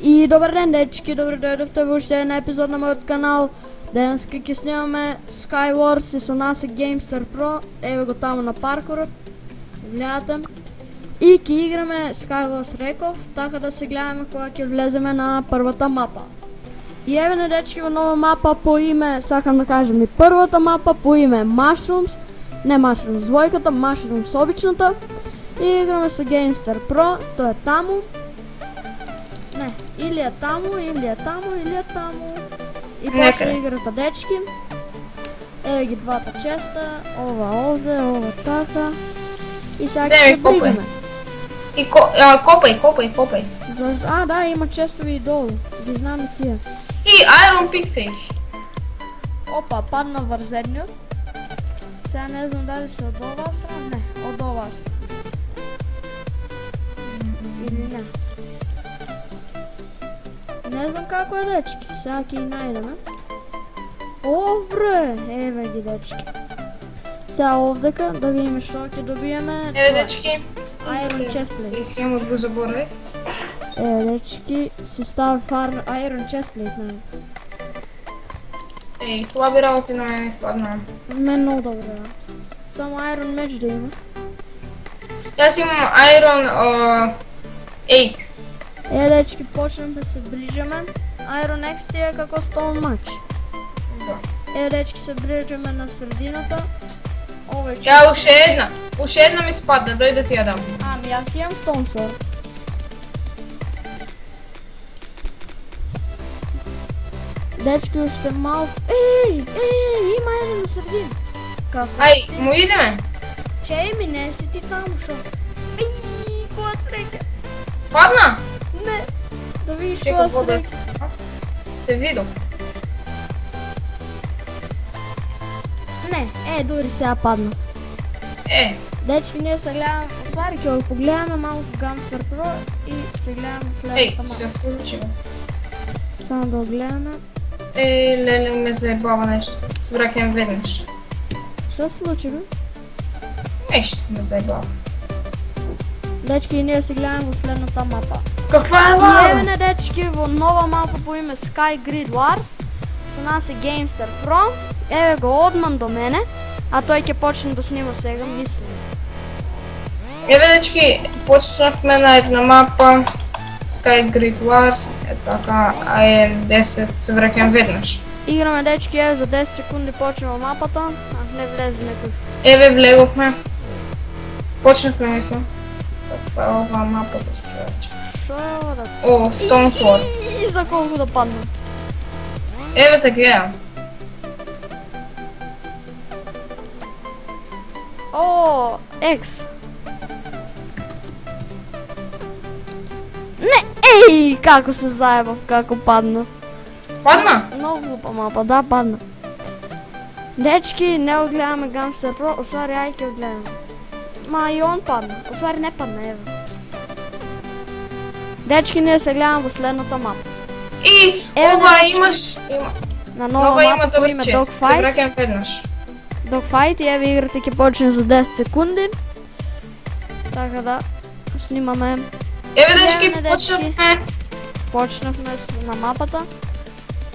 И добър ден, дечки, добре дойдохте в още една епизод на моят канал. Днес ки снимаме Skywars и с нас е Gamester Pro. Ева го там на паркура. Гледате. И ки играме Skywars Реков, така да се гледаме кога ки влеземе на първата мапа. И еве на дечки в нова мапа по име, сакам да кажем и първата мапа по име Mushrooms. Не Mushrooms двойката, Mushrooms обичната. И играме с Gamester Pro, той е тамо. Не, или е тамо, или е тамо, или е тамо. И почва играта, дечки. Ева ги двата честа, ова овде, ова така. И сега се бригаме. И копай. А, да, има честови и долу. Ги знам и тия. И Iron Pixel. Опа, падна вързедният. Сега не знам дали се от ова страна. Не, от ова страна. Или не. Не знам како е, дечки. Сега ки найдеме. О, бре! Еве ги, дечки. Сега овдека да видим што ќе добиеме. Еве, дечки. Iron chestplate. И схема го заборай. Еве, дечки, си става Iron chestplate, не. Ей, слаби работи на мен изпадна. Мен много добре, да. Само Iron меч да има. Аз имам Iron 8. Дечки, почнем да се ближаме. Iron X ти е како Stone Match. Да. Дечки, се ближаме на средината. Уште една ми спадна, дој да ти ја дам. Ами аз имам Stone Sword. Дечки, още малко. Има един на средина. Како? Ај, му идеме. Чеј ми, не си ти там, шо? Која среќа? Падна? Не, да видиш Чека која вода. среќа. Те видов. Не, дури сега падна. Дечки, ние се гледаме, отвари ќе го погледаме малко Gamester Pro и се гледаме следната мапа. Се случи. Само да го гледаме. Леле, ме заебава нещо. Се вракем веднъж. Што се случи, бе? Нещо ме заебава. Дечки, ние се гледаме во следната мапа. Каква е И еве на дечки во нова мапа по име Sky Grid Wars. Со нас е Gamester Pro. Еве го Одман до мене. А той ќе почне да снима сега, мислим. Еве, дечки, почнахме на една мапа Sky Grid Wars. Е така, е 10, се вракем веднъж. Играме, дечки, еве за 10 секунди почва мапата. Не влезе некој. Еве, влеговме. Почнахме нисме. Каква е ова мапа, човече? Шо е ова да? О, Stone Sword. И за колко да падна? Еве те гледам. О, X. Не, ей, како се заебав, како падна. Падна? Много глупа мапа, да, падна. Дечки, не го гледаме Gamester Pro, освари ај ќе го гледаме. Ма и он падна, освари не падна, ево. Дечки, ние се гледаме во следната мапа. И Еве, ова дечки, имаш... на Нова нова има мапа по име добър чест. Се Dogfight. вракем веднъж. Dogfight и еве играта ќе почне за 10 секунди. Така да снимаме. Еве, дечки, Еве, дечки. почнахме. На мапата.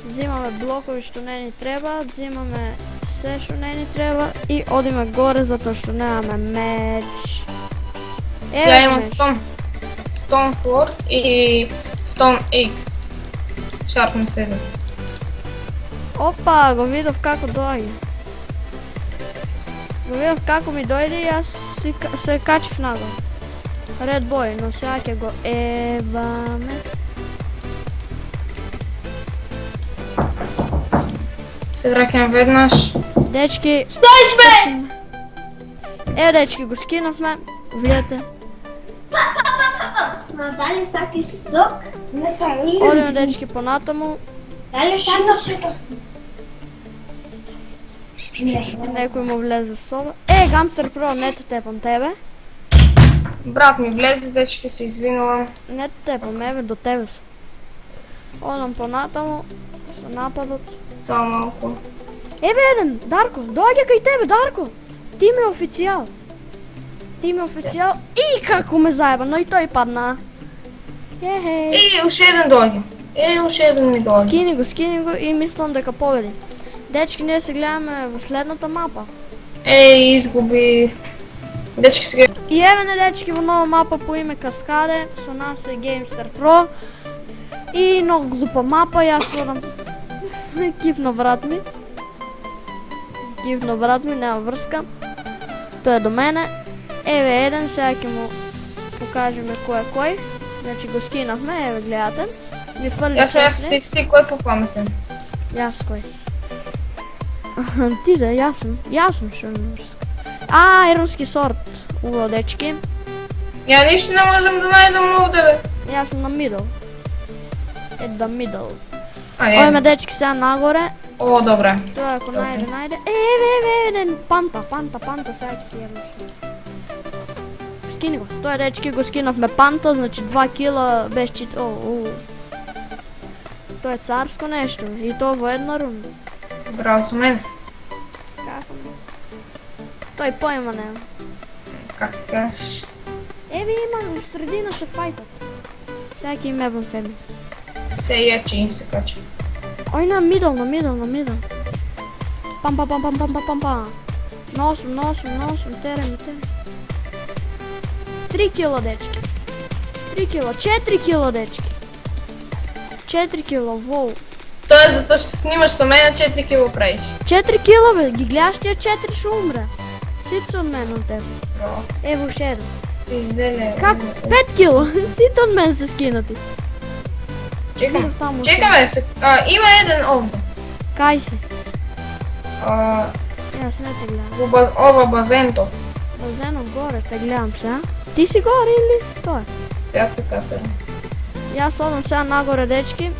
Взимаме блокови што не ни треба, взимаме се што не ни треба и одиме горе затоа што немаме меч. Я имам меч. Stone Sword и Stone X. Sharpen 7. Опа, го видов како дојде. Го видов како ми дојде и аз се качив нагоре. Ред бој, но сега ќе го ебаме. Се вракем веднъж. Дечки, Стоиш, бе! ево, дечки, го скинавме. Видете. Ма дали сакаш сок? Не съм ли? Одиме, дечки, понатаму. Дали сакаш сок? Некој му влезе в соба. Gamester Pro, не те тепам тебе. Брат ми влезе, дечки, се извинувам. Не те тепам, еве до тебе сум. Одам понатаму, се нападат. Само малко. Еве еден, Дарко, доаѓа кај тебе, Дарко. Ти ми е официјал. И како ме заеба, но и тој падна. Ехей! И уште еден дојде. Уште еден ми дојде. Скини го и мислам дека победи. Дечки, ние се гледаме во следната мапа. Изгуби. Дечки сега. И еве на дечки во нова мапа по име Каскаде, со нас е Gamester Pro. И многу глупа мапа, јас одам. Кифна брат ми. Нема врска. Тој е до мене. Еве еден, сега ќе му покажеме кој е кој. Значи го скинавме, еве гледате. Ми фрли Јас ти кој попаметен? Јас кој? Ти да, јас сум што ми врска. Иронски сорт. Убаво дечки. Ја ништо не можам да најдам овде, бе. Јас сум на middle. The middle. Ојме дечки сега нагоре. О, добре. Тоа ако најде. Еве, панта, сега ќе ти јавам. Скини го. Тоа е дечки, го скинавме панта, значи 2 кила без чит... Тоа е царско нешто и тоа во една рунда. Браво со мене. Како? Тој појма нема. Как ти кажеш? Еве има, во средина се фајтат. Сега ќе им ебам феми. Се ја че им се кача. Ој на middle. Пам. На 8, терем. 3 кила дечки. 4 кила дечки. 4 кила, воу. Тоа е затоа што снимаш со мене 4 кило правиш. 4 кила бе, ги гледаш тие 4 шо умре. Сите од мен од тебе. Браво. Ево уште еден. Изделе. Како? 5 кила, сите од мен се скинати. Чекаме. Таму. Чекаме се. Има еден овде. Кај се? А, Јас не те гледам. во ова базентов. Базенот горе, те гледам сега. Ти си горе или? Тоа е. Сега се катерам. Јас одам сега нагоре дечки.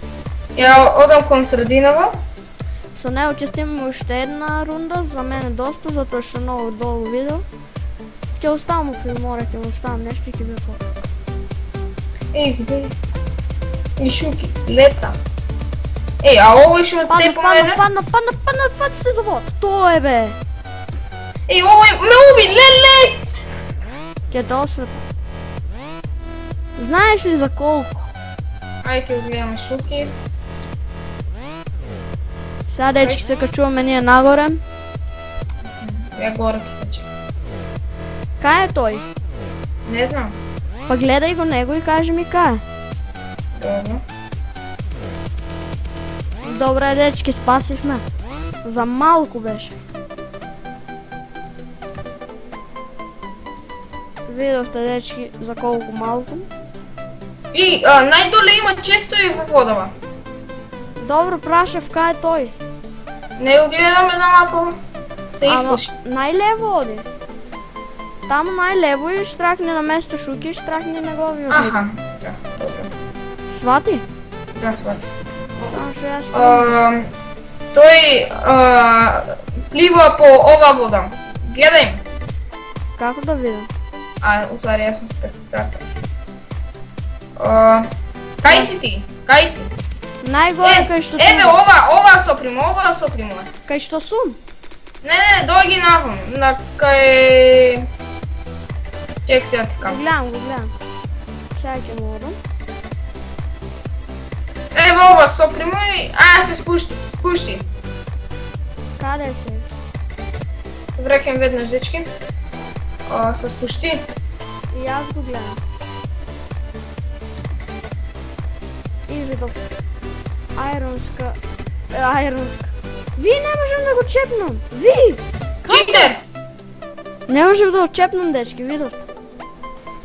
Ја одам кон срединава. Со него ќе снимаме уште една рунда, за мене доста, затоа што многу долу видео. Ќе оставам филмора, ќе му оставам нешто и ќе биде по. Где? И шуки, лета. А ово што од те по мене? Падна, фати се за вод. Тоа е бе. Ово ме уби, леле! Ќе те осветам. Знаеш ли за колку? Ајде ќе гледаме шуки. Сега дечки се качуваме ние нагоре. Ја горе ќе качам. Кај е тој? Не знам. Па гледај го него и кажи ми кај е. Добро. Добре дечки, спасивме. За малку беше. Видовте дечки за колку малку. И најдоле има често и во водава. Добро, прашав кај е тој. Не го гледаме на мапа. Се испуши. Најлево оди. Таму најлево и штракни на место шуки, штракни неговиот ник. Аха, да, добро. Свати? Да, свати. Само што јас Тој плива по ова вода. Гледај. како да видам? Уствари, јас сум спектатор. Кај си ти? Кај си? Најгоре кај што Еве, сум. ова сопримо. Кај што сум? Не, дојди навам, на кај... Чек сега ти кам. Гледам. Сега ќе му одам. Еве ова сопримо и... се спушти. Каде се? Се враќам веднаш, дечки. Се спушти. И јас го гледам. Изидов. Айронска. Ви не можем да го чепнам. Читер! Не можем да го чепнам, дечки, видовте.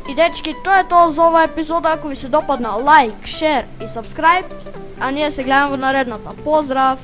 И дечки, тоа е тоа за ова епизода. Ако ви се допадна, лайк, шер и сабскрайб. А ние се гледаме во наредната. Поздрав!